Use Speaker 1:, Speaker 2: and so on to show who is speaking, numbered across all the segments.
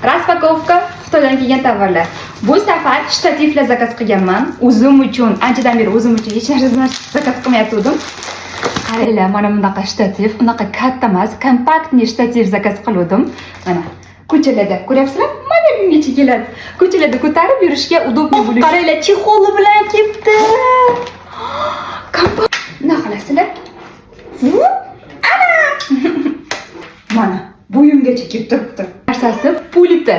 Speaker 1: Raspakovka Xitoydan kelgan tovarlar. Bu safar shtativlar zakaz qilganman. O'zim uchun, anchadan beri o'zim uchun hech narsa zakaz qilmayotgandim. Qaranglar, mana bunaqa shtativ, unaqa katta emas, kompaktniy shtativ zakaz qildim. Mana ko'chalarda ko'ryapsizlar? Mana bungacha keladi. Ko'chalarda ko'tarib yurishga udobniy bo'lishi.
Speaker 2: Qaranglar, chexoli bilan kelibdi.
Speaker 1: Kompakt. Nima qilasizlar? Ana! Mana bo'yimgacha kelib turibdi. Narsasi pulti.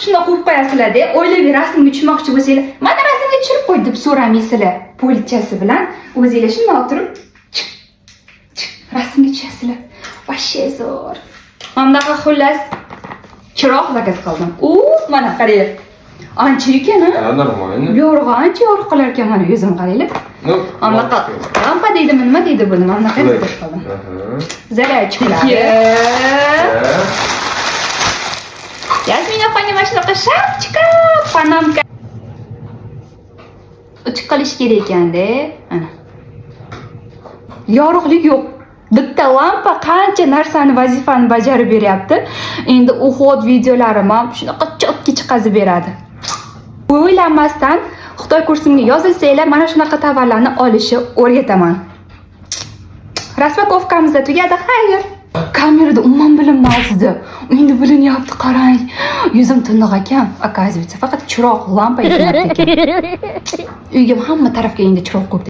Speaker 1: Shunda qo'yib qo'yasizlar-da, oilaviy rasmga tushmoqchi bo'lsanglar, mana rasmga tushirib qo'y deb so'ramaysizlar. Pulchasi bilan o'zingizlar shunday o'tirib rasmga tushasizlar. Vashshe zo'r. Mana bunaqa xullas chiroq zakaz qildim. Mana qaranglar. Ancha ekan, ha?
Speaker 3: Нормально.
Speaker 1: Yorug'i ancha yorug' qilar ekan, mana yuzim qaranglar. Mana bunaqa lampa deydimi, nima deydi buni? Mana bunaqa zakaz qildim. Zaryadchiklar. Yasmin opaga mana shunaqa shapchika, panamka. Uch qilish kerak ekanda, ana. Yorug'lik yo'q. Bitta lampa qancha narsani, vazifani bajarib beryapti. Endi uhod videolarim ham shunaqa chotki chiqazib beradi. O'ylanmasdan Xitoy kursimga yozilsanglar, mana shunaqa tovarlarni olishni o'rgataman. Raspakovkamiz tugadi, xayr. Kamerada umuman bilinmasdi. Endi bilinyapti, qarang. Yuzim tiniq ekan. Оказывается, faqat chiroq, lampa yetmayapti ekan. Uyga hamma tarafga endi chiroq qo'yibdi.